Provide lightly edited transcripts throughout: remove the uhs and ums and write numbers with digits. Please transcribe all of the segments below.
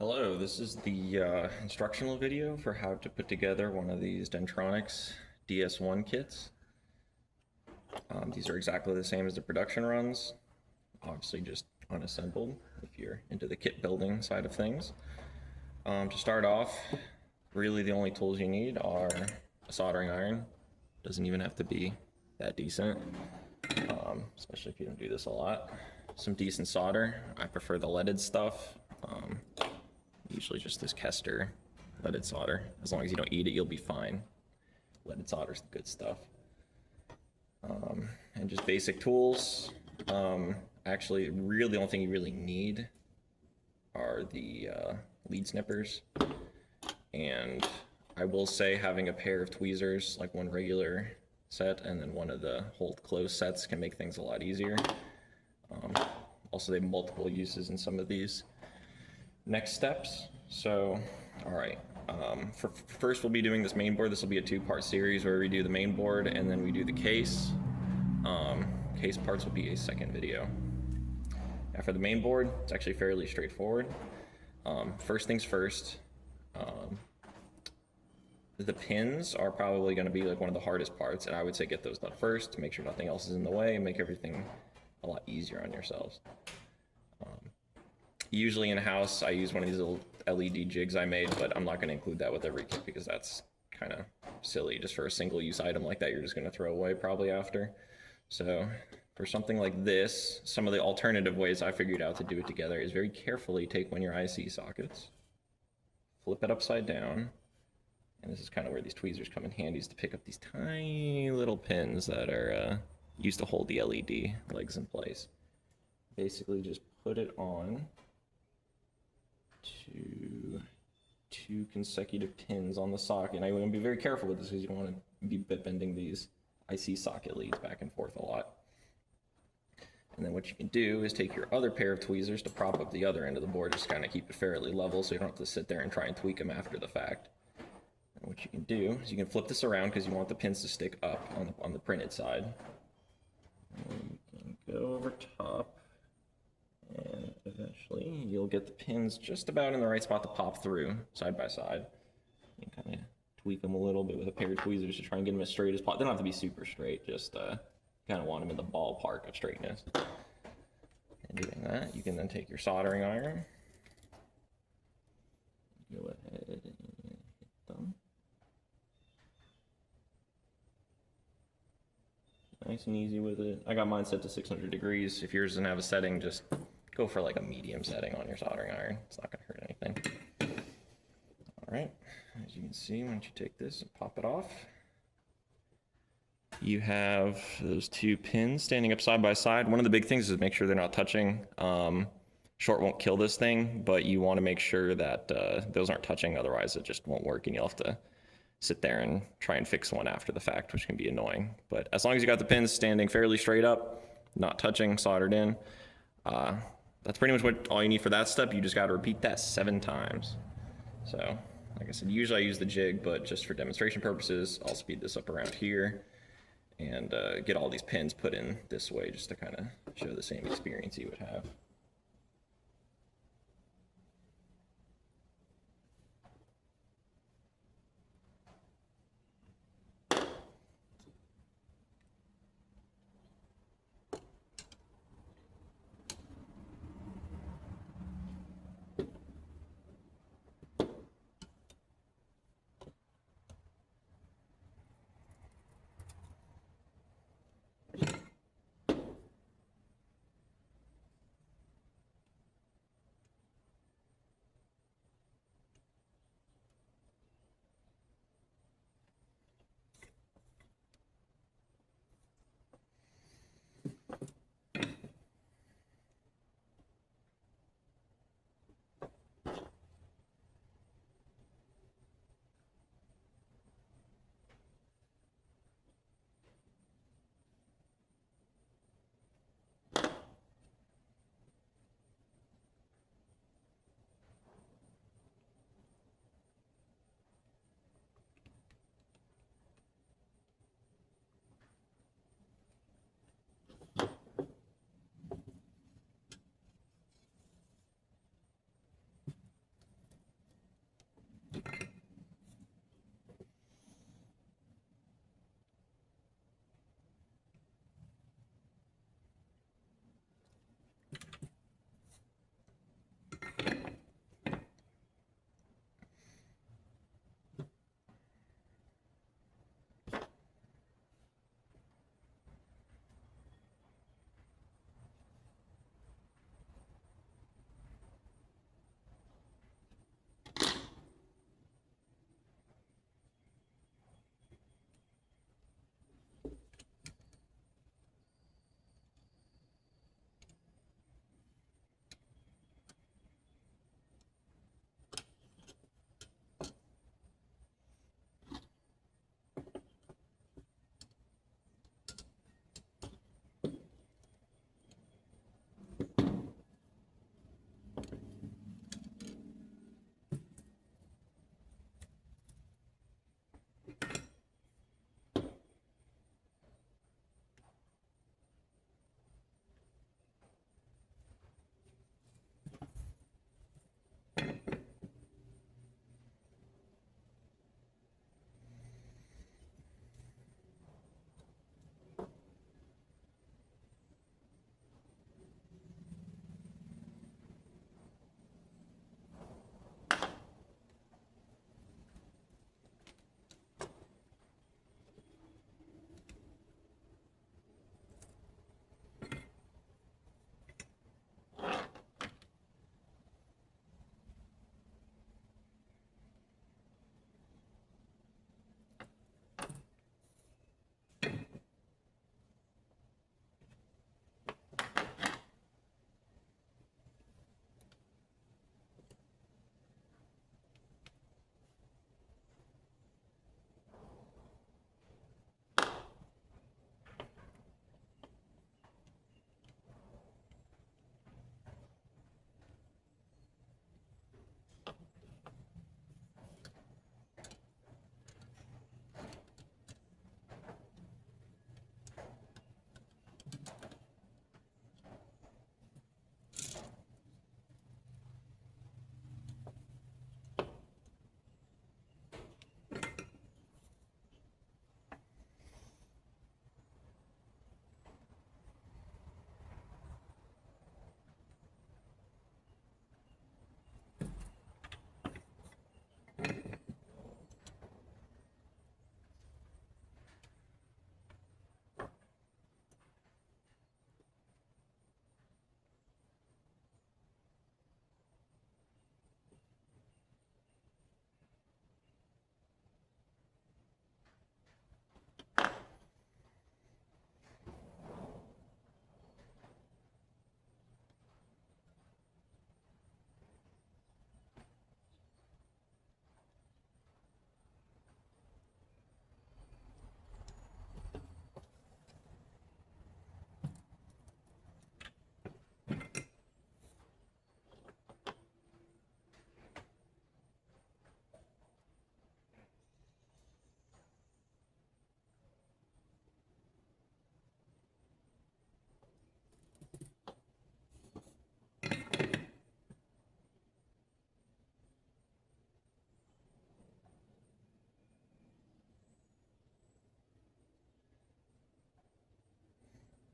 Hello, this is the instructional video for how to put together one of these dentronics DS-1 kits. These are exactly the same as the production runs, obviously just unassembled if you're into the kit building side of things. To start off, really the only tools you need are a soldering iron. Doesn't even have to be that decent, especially if you don't do this a lot. Some decent solder. I prefer the leaded stuff. Usually just this Kester leaded solder. As long as you don't eat it, you'll be fine. Leaded solder's the good stuff. And just basic tools. Actually, really the only thing you really need are the lead snippers. And I will say having a pair of tweezers, like one regular set and then one of the hold close sets, can make things a lot easier. Also, they have multiple uses in some of these. Next steps. So, all right. First, we'll be doing this main board. This will be a two-part series where we do the main board and then we do the case. Case parts will be a second video. Now, for the main board, it's actually fairly straightforward. First things first. The pins are probably going to be like one of the hardest parts, and I would say get those done first to make sure nothing else is in the way and make everything a lot easier on yourselves. Usually in-house, I use one of these little LED jigs I made, but I'm not going to include that with every kit because that's kind of silly. Just for a single-use item like that, you're just going to throw away probably after. So for something like this, some of the alternative ways I figured out to do it together is very carefully take one of your IC sockets, flip it upside down, and this is kind of where these tweezers come in handy, is to pick up these tiny little pins that are used to hold the LED legs in place. Basically just put it on to two consecutive pins on the socket. And I want to be very careful with this because you don't want to be bending these IC socket leads back and forth a lot. And then what you can do is take your other pair of tweezers to prop up the other end of the board, just kind of keep it fairly level so you don't have to sit there and try and tweak them after the fact. And what you can do is you can flip this around because you want the pins to stick up on the printed side. And you can go over top. And eventually you'll get the pins just about in the right spot to pop through side by side. You can kind of tweak them a little bit with a pair of tweezers to try and get them as straight as possible. They don't have to be super straight, just kind of want them in the ballpark of straightness. And doing that, you can then take your soldering iron, go ahead and hit them. Nice and easy with it. I got mine set to 600 degrees. If yours doesn't have a setting, just go for like a medium setting on your soldering iron. It's not gonna hurt anything. All right, as you can see, once you take this and pop it off, you have those two pins standing up side by side. One of the big things is make sure they're not touching. Short won't kill this thing, but you wanna make sure that those aren't touching, otherwise it just won't work and you'll have to sit there and try and fix one after the fact, which can be annoying. But as long as you got the pins standing fairly straight up, not touching, soldered in, that's pretty much all you need for that step. You just got to repeat that 7 times. So, like I said, usually I use the jig, but just for demonstration purposes, I'll speed this up around here and get all these pins put in this way just to kind of show the same experience you would have.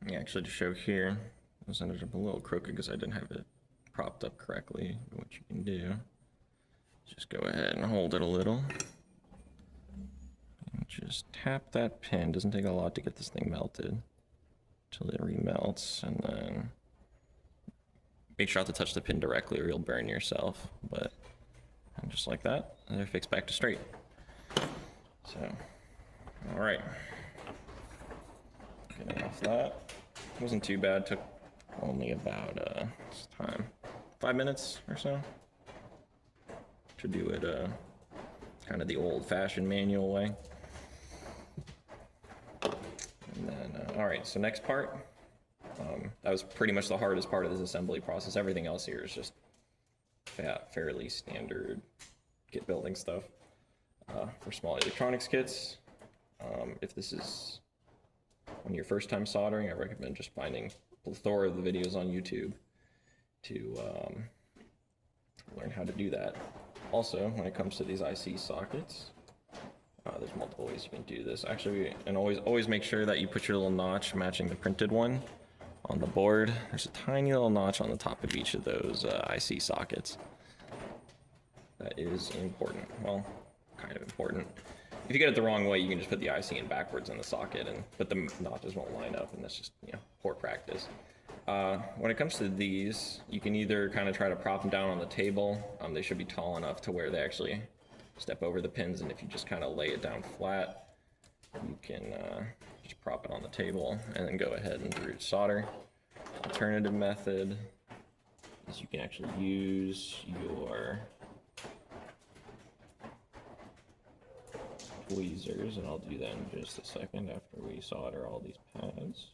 Yeah, actually to show here, this ended up a little crooked because I didn't have it propped up correctly. What you can do is just go ahead and hold it a little. And just tap that pin. Doesn't take a lot to get this thing melted until it remelts, and then make sure not to touch the pin directly or you'll burn yourself. But and just like that, and they're fixed back to straight. So, all right. Getting off that. Wasn't too bad. Took only about this time 5 minutes or so to do it kind of the old-fashioned manual way. And then all right, so next part, that was pretty much the hardest part of this assembly process. Everything else here is just fairly standard kit building stuff for small electronics kits. If this is when you're first time soldering, I recommend just finding a plethora of the videos on YouTube to learn how to do that. Also, when it comes to these IC sockets, there's multiple ways you can do this. Actually, and always make sure that you put your little notch matching the printed one on the board. There's a tiny little notch on the top of each of those IC sockets. That is important. Well, kind of important. If you get it the wrong way, you can just put the IC in backwards in the socket, but the notches won't line up, and that's just, you know, poor practice. When it comes to these, you can either kind of try to prop them down on the table. They should be tall enough to where they actually step over the pins, and if you just kind of lay it down flat, you can just prop it on the table and then go ahead and root solder. Alternative method is you can actually use your tweezers, and I'll do that in just a second after we solder all these pads.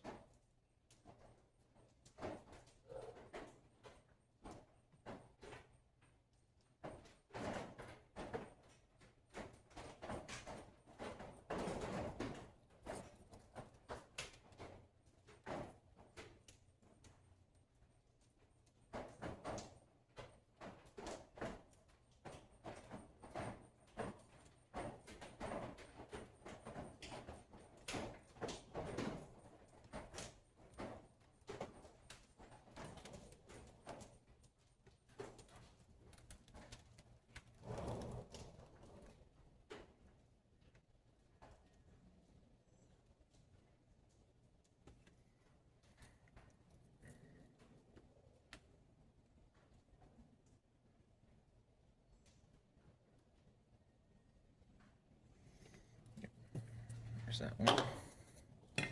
That one.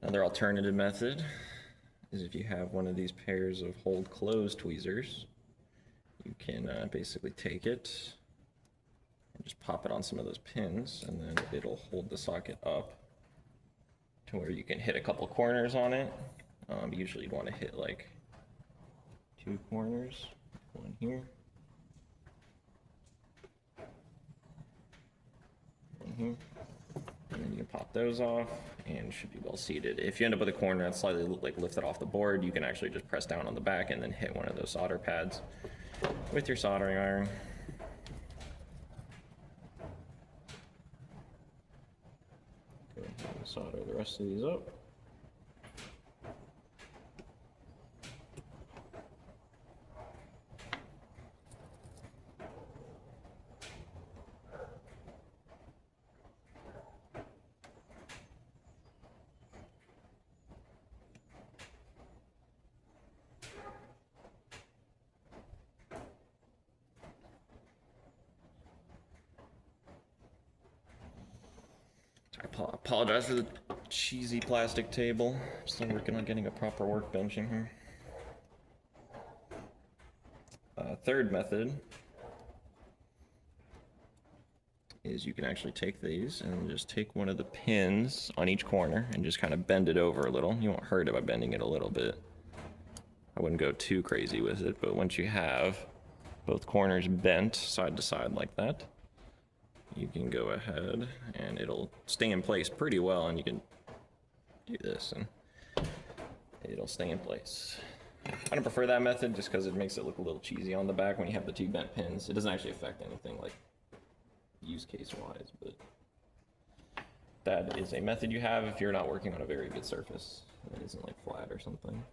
Another alternative method is if you have one of these pairs of hold closed tweezers, you can basically take it and just pop it on some of those pins, and then it'll hold the socket up to where you can hit a couple corners on it. Usually you'd want to hit like 2 corners, one here, one here. And then you can pop those off and should be well seated. If you end up with a corner that's slightly like lifted off the board, you can actually just press down on the back and then hit one of those solder pads with your soldering iron. Go ahead and solder the rest of these up. I apologize for the cheesy plastic table. I'm still working on getting a proper workbench in here. Third method is you can actually take these and just take one of the pins on each corner and just kind of bend it over a little. You won't hurt it by bending it a little bit. I wouldn't go too crazy with it, but once you have both corners bent side to side like that, you can go ahead and it'll stay in place pretty well, and you can do this and it'll stay in place. I don't prefer that method just because it makes it look a little cheesy on the back when you have the 2 bent pins. It doesn't actually affect anything like use case wise, but that is a method you have if you're not working on a very good surface. That isn't like flat or something.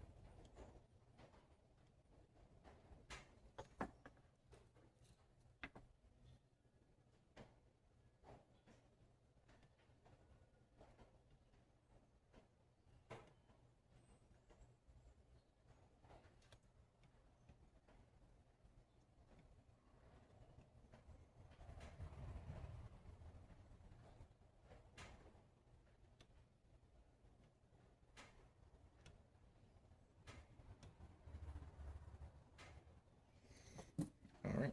All right.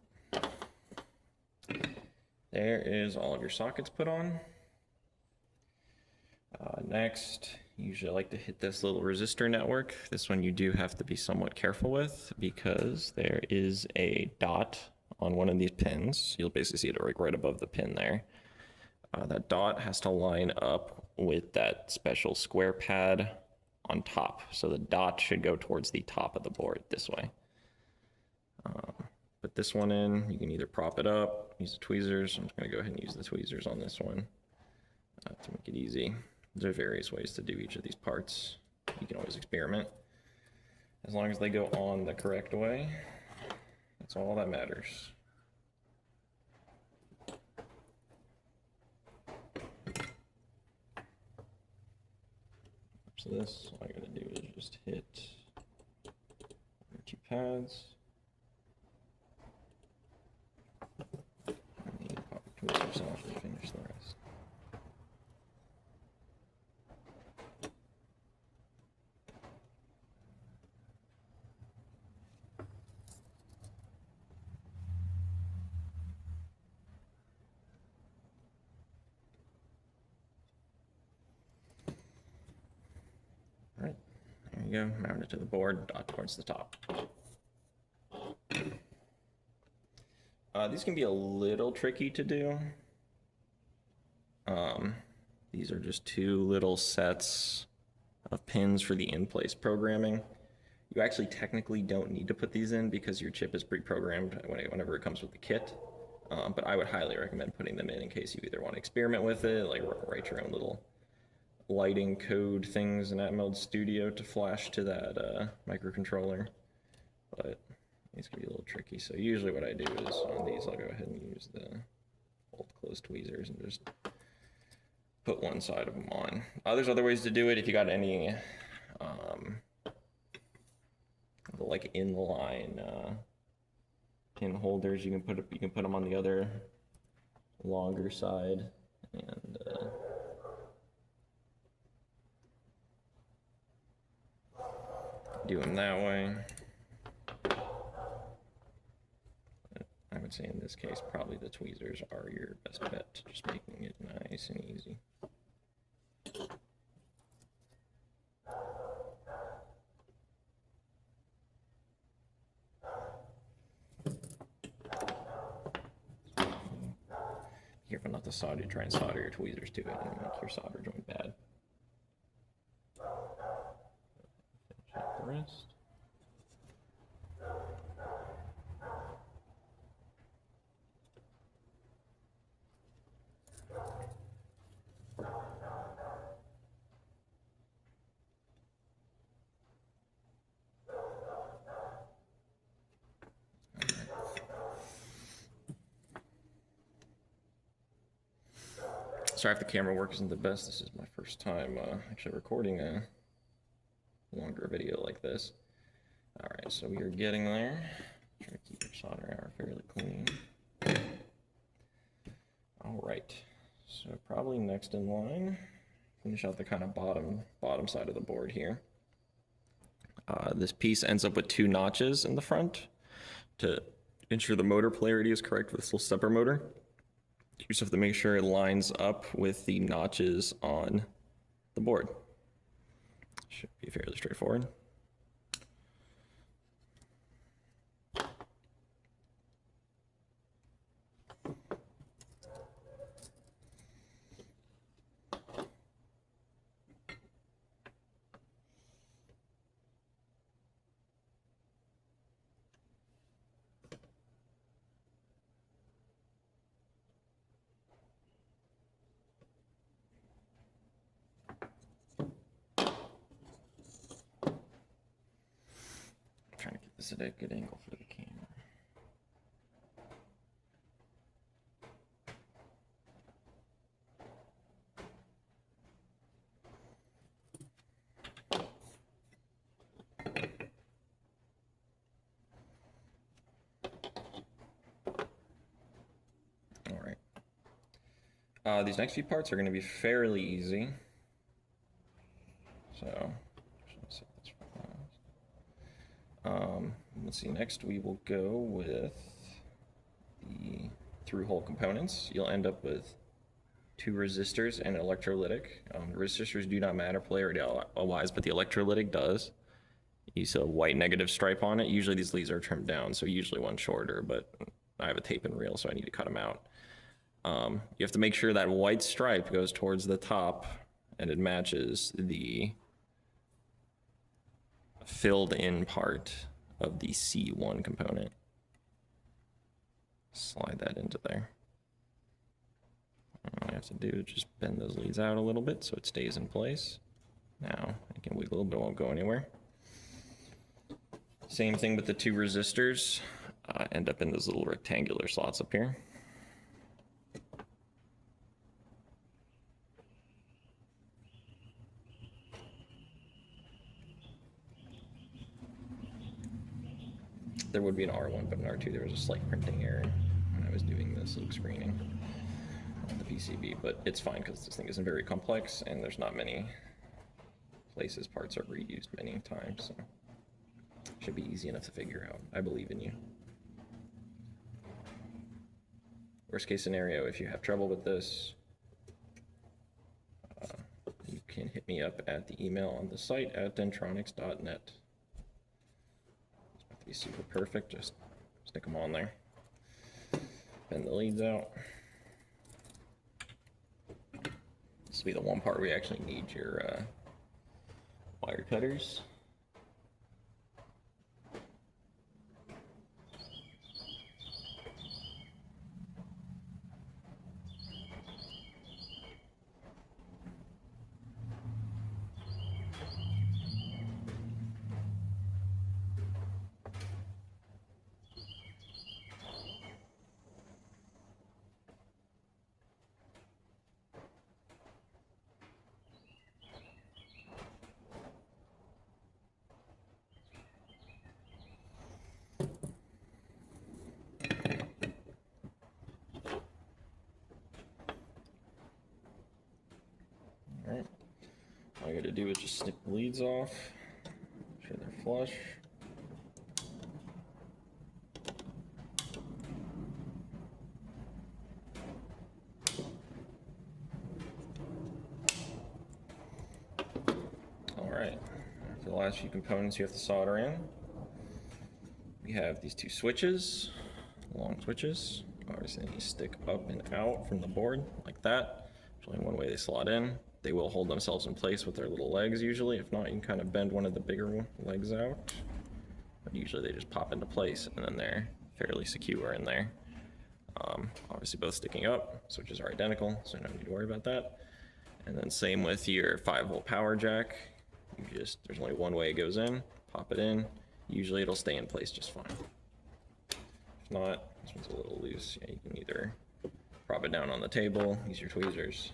There is all of your sockets put on. Next, usually I like to hit this little resistor network. This one you do have to be somewhat careful with because there is a dot on one of these pins. You'll basically see it right above the pin there. That dot has to line up with that special square pad on top. So the dot should go towards the top of the board this way. Put this one in. You can either prop it up, use the tweezers. I'm just going to go ahead and use the tweezers on this one to make it easy. There are various ways to do each of these parts. You can always experiment. As long as they go on the correct way, that's all that matters. So this, all I gotta do is just hit your two pads. And then pop the tweezers off and finish the rest. All right, there you go, mount it to the board, dot towards the top. These can be a little tricky to do. These are just two little sets of pins for the in-place programming. You actually technically don't need to put these in because your chip is pre-programmed whenever it comes with the kit. But I would highly recommend putting them in case you either want to experiment with it, like write your own little lighting code things in Atmel Studio to flash to that microcontroller. But these can be a little tricky. So usually what I do is on these, I'll go ahead and use the old closed tweezers and just put one side of them on. There's other ways to do it. If you got any like inline pin holders, you can put them on the other longer side and do them that way. I would say in this case, probably the tweezers are your best bet, just making it nice and easy. Be careful not to try and solder your tweezers to it and make your solder joint bad. Finish up the rest. Sorry if the camera work isn't the best. This is my first time actually recording a longer video like this. All right, so we are getting there. Try to keep your solder hour fairly clean. All right, so probably next in line, finish out the kind of bottom side of the board here. This piece ends up with two notches in the front to ensure the motor polarity is correct for this little stepper motor. You just have to make sure it lines up with the notches on the board. Should be fairly straightforward. Is it a good angle for the camera? All right. These next few parts are going to be fairly easy. So, let's see. Next, we will go with the through-hole components. You'll end up with 2 resistors and an electrolytic. Resistors do not matter player-wise, but the electrolytic does. You see a white negative stripe on it. Usually these leads are trimmed down, so usually one shorter, but I have a tape and reel, so I need to cut them out. You have to make sure that white stripe goes towards the top and it matches the filled in part of the C1 component. Slide that into there. All I have to do is just bend those leads out a little bit so it stays in place. Now I can wiggle, but it won't go anywhere. Same thing with the 2 resistors. End up in those little rectangular slots up here. There would be an R1, but in R2 there was a slight printing error when I was doing the silk screening on the PCB, but it's fine because this thing isn't very complex and there's not many places parts are reused many times, so it should be easy enough to figure out. I believe in you. Worst case scenario, if you have trouble with this, you can hit me up at the email on the site at dentronics.net. Be super perfect, just stick them on there. Bend the leads out. This will be the one part where you actually need your wire cutters. Alright, all I gotta do is just snip the leads off, make sure they're flush. Alright, for the last few components you have to solder in. We have these 2 switches, long switches. Obviously they stick up and out from the board like that. There's only one way they slot in. They will hold themselves in place with their little legs usually. If not, you can kind of bend one of the bigger legs out. But usually they just pop into place and then they're fairly secure in there. Obviously both sticking up, switches are identical, so no need to worry about that. And then same with your 5-volt power jack. There's only one way it goes in, pop it in. Usually it'll stay in place just fine. If not, this one's a little loose. Yeah, you can either prop it down on the table, use your tweezers,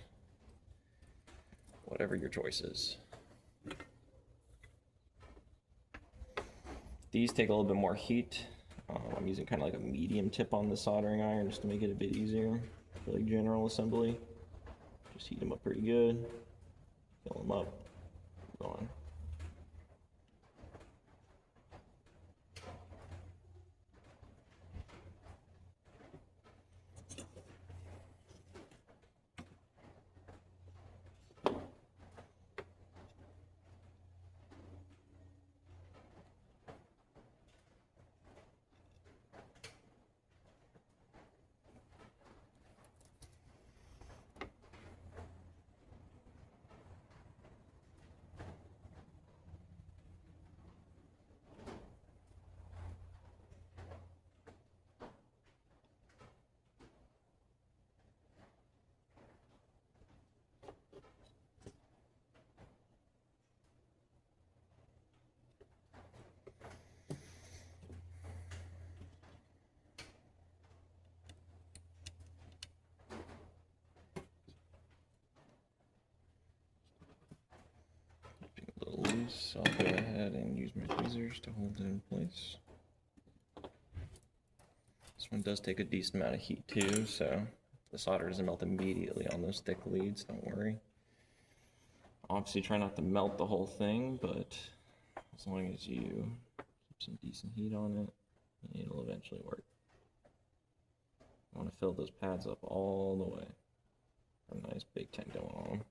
whatever your choice is. These take a little bit more heat. I'm using kind of like a medium tip on the soldering iron just to make it a bit easier for like general assembly. Just heat them up pretty good, fill them up, go on. place. I'll go ahead and use my tweezers to hold it in place. This one does take a decent amount of heat too, so the solder doesn't melt immediately on those thick leads, don't worry. Obviously try not to melt the whole thing, but as long as you keep some decent heat on it, it'll eventually work. I want to fill those pads up all the way. A nice big tank going on them.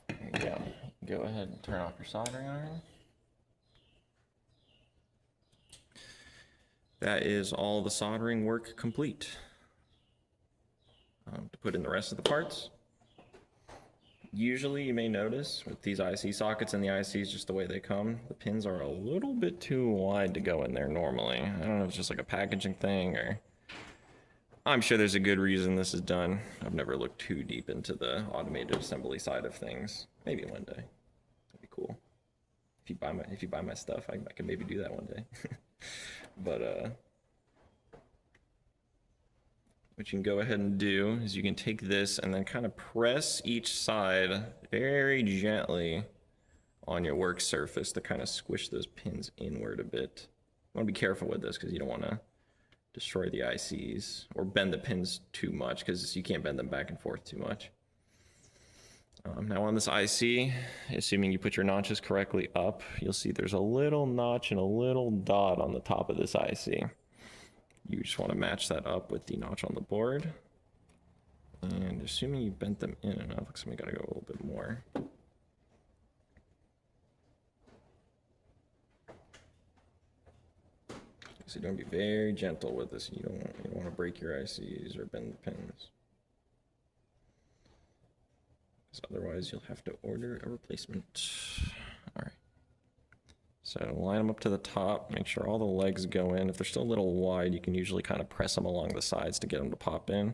There you go. Go ahead and turn off your soldering iron. That is all the soldering work complete. To put in the rest of the parts. Usually you may notice with these IC sockets and the ICs, just the way they come, the pins are a little bit too wide to go in there normally. I don't know if it's just like a packaging thing or... I'm sure there's a good reason this is done. I've never looked too deep into the automated assembly side of things. Maybe one day. That'd be cool. If you buy my stuff, I can maybe do that one day. But what you can go ahead and do is you can take this and then kind of press each side very gently on your work surface to kind of squish those pins inward a bit. You want to be careful with this because you don't want to destroy the ICs or bend the pins too much because you can't bend them back and forth too much. Now on this IC, assuming you put your notches correctly up, you'll see there's a little notch and a little dot on the top of this IC. You just want to match that up with the notch on the board. And assuming you bent them in enough, looks like we gotta go a little bit more. So you're gonna be very gentle with this. You don't want to break your ICs or bend the pins. Because otherwise you'll have to order a replacement. All right. So line them up to the top, make sure all the legs go in. If they're still a little wide, you can usually kind of press them along the sides to get them to pop in.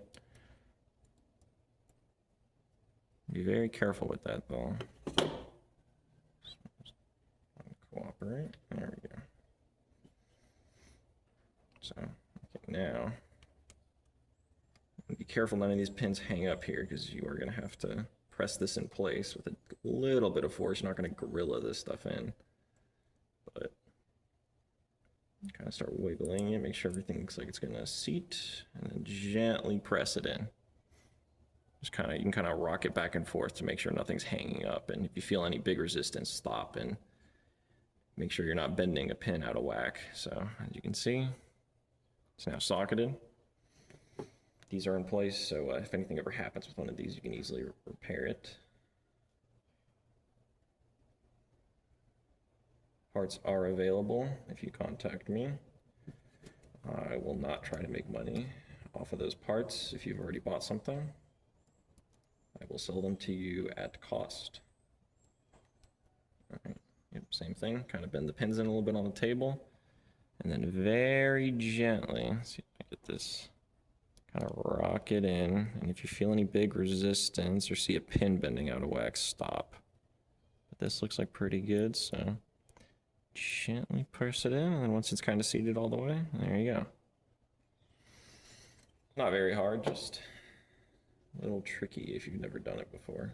Be very careful with that though. Cooperate, there we go. So, okay, now, be careful none of these pins hang up here because you are gonna have to press this in place with a little bit of force. You're not gonna gorilla this stuff in. But kind of start wiggling it, make sure everything looks like it's gonna seat, and then gently press it in. Just kind of, you can kind of rock it back and forth to make sure nothing's hanging up. And if you feel any big resistance, stop and make sure you're not bending a pin out of whack. So as you can see, it's now socketed. These are in place, so if anything ever happens with one of these, you can easily repair it. Parts are available if you contact me. I will not try to make money off of those parts if you've already bought something. I will sell them to you at cost. All right. Yep, same thing, kind of bend the pins in a little bit on the table, and then very gently, let's see if I get this, kind of rock it in, and if you feel any big resistance or see a pin bending out of whack, stop. But this looks like pretty good, so gently press it in, and then once it's kind of seated all the way, there you go. Not very hard, just a little tricky if you've never done it before.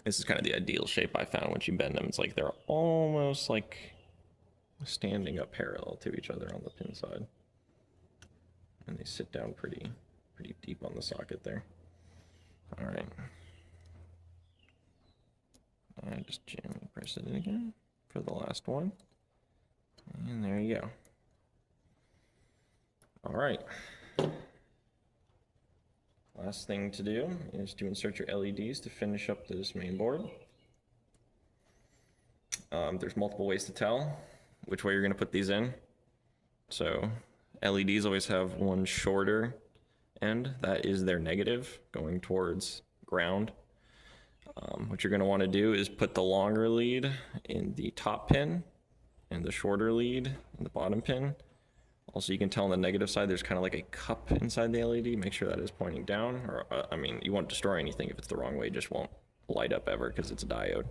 This is kind of the ideal shape I found once you bend them. It's like they're almost like standing up parallel to each other on the pin side. And they sit down pretty deep on the socket there. All right. And just gently press it in again for the last one. And there you go. All right. Last thing to do is to insert your LEDs to finish up this main board. There's multiple ways to tell which way you're going to put these in. So LEDs always have one shorter end, that is their negative going towards ground. What you're going to want to do is put the longer lead in the top pin and the shorter lead in the bottom pin. Also, you can tell on the negative side there's kind of like a cup inside the LED. Make sure that is pointing down, or I mean, you won't destroy anything if it's the wrong way. It just won't light up ever because it's a diode,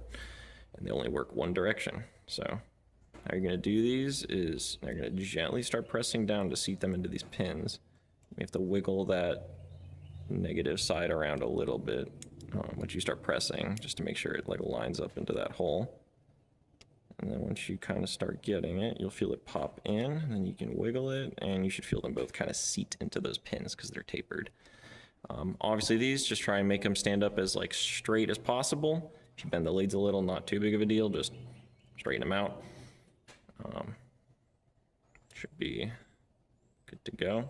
and they only work one direction. So how you're going to do these is you're going to gently start pressing down to seat them into these pins. You have to wiggle that negative side around a little bit once you start pressing, just to make sure it like lines up into that hole. And then once you kind of start getting it, you'll feel it pop in, and then you can wiggle it, and you should feel them both kind of seat into those pins because they're tapered. Obviously these, just try and make them stand up as like straight as possible. If you bend the leads a little, not too big of a deal, just straighten them out. Should be good to go.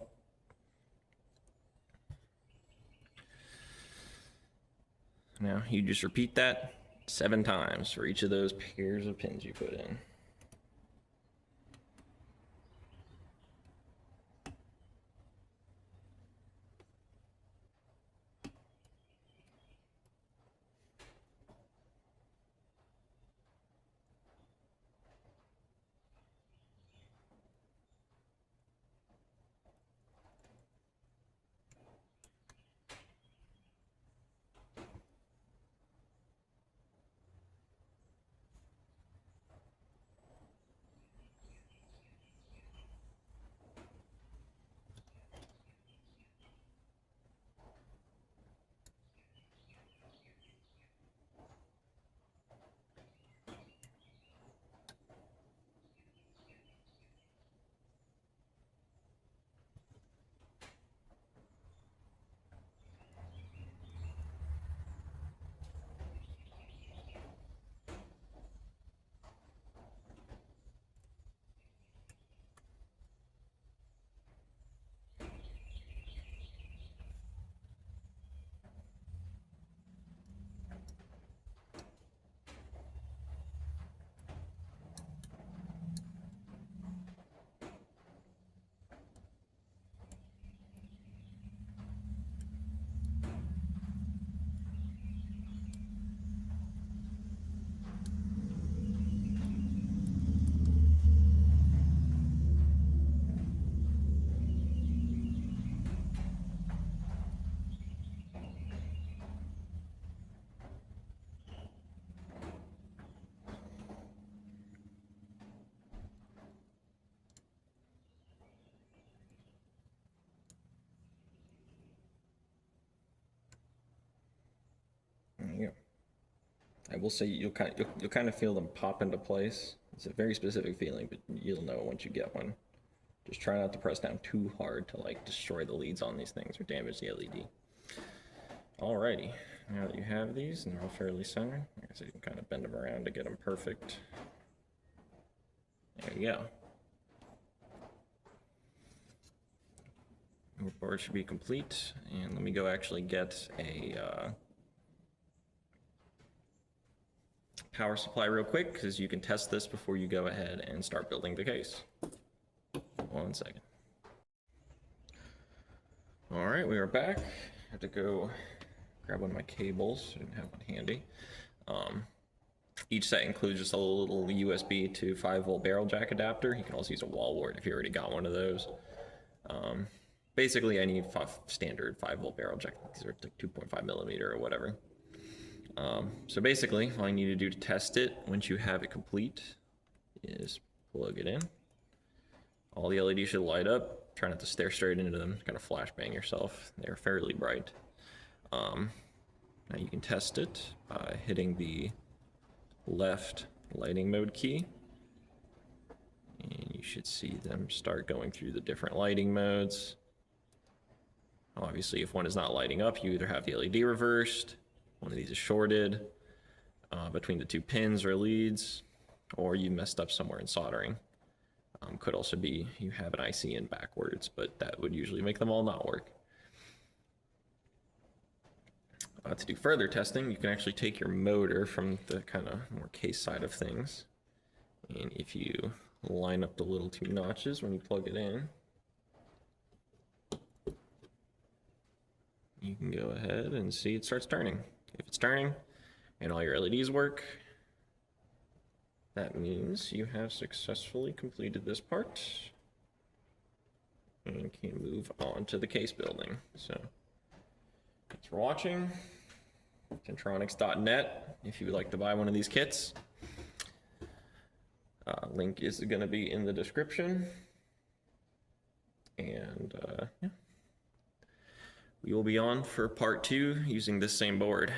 Now you just repeat that 7 times for each of those pairs of pins you put in. There you go. I will say you'll kind of feel them pop into place. It's a very specific feeling, but you'll know once you get one. Just try not to press down too hard to like destroy the leads on these things or damage the LED. Alrighty, now that you have these and they're all fairly centered, like I said, you can kind of bend them around to get them perfect. There you go. Your board should be complete, and let me go actually get a power supply real quick, because you can test this before you go ahead and start building the case. 1 second. All right, we are back. I have to go grab one of my cables. I didn't have one handy. Each set includes just a little USB to 5-volt barrel jack adapter. You can also use a wall wart if you already got one of those. Basically, any standard 5-volt barrel jack. These are like 2.5 millimeter or whatever. So basically, all you need to do to test it once you have it complete is plug it in. All the LEDs should light up. Try not to stare straight into them, kind of flashbang yourself. They're fairly bright. Now you can test it by hitting the left lighting mode key. And you should see them start going through the different lighting modes. Obviously, if one is not lighting up, you either have the LED reversed, one of these is shorted between the 2 pins or leads, or you messed up somewhere in soldering. Could also be you have an IC in backwards, but that would usually make them all not work. To do further testing, you can actually take your motor from the kind of more case side of things, and if you line up the little two notches when you plug it in, you can go ahead and see it starts turning. If it's turning and all your LEDs work, that means you have successfully completed this part and can move on to the case building. So thanks for watching. dentronics.net if you would like to buy one of these kits. Link is going to be in the description. And yeah, we will be on for part 2 using this same board.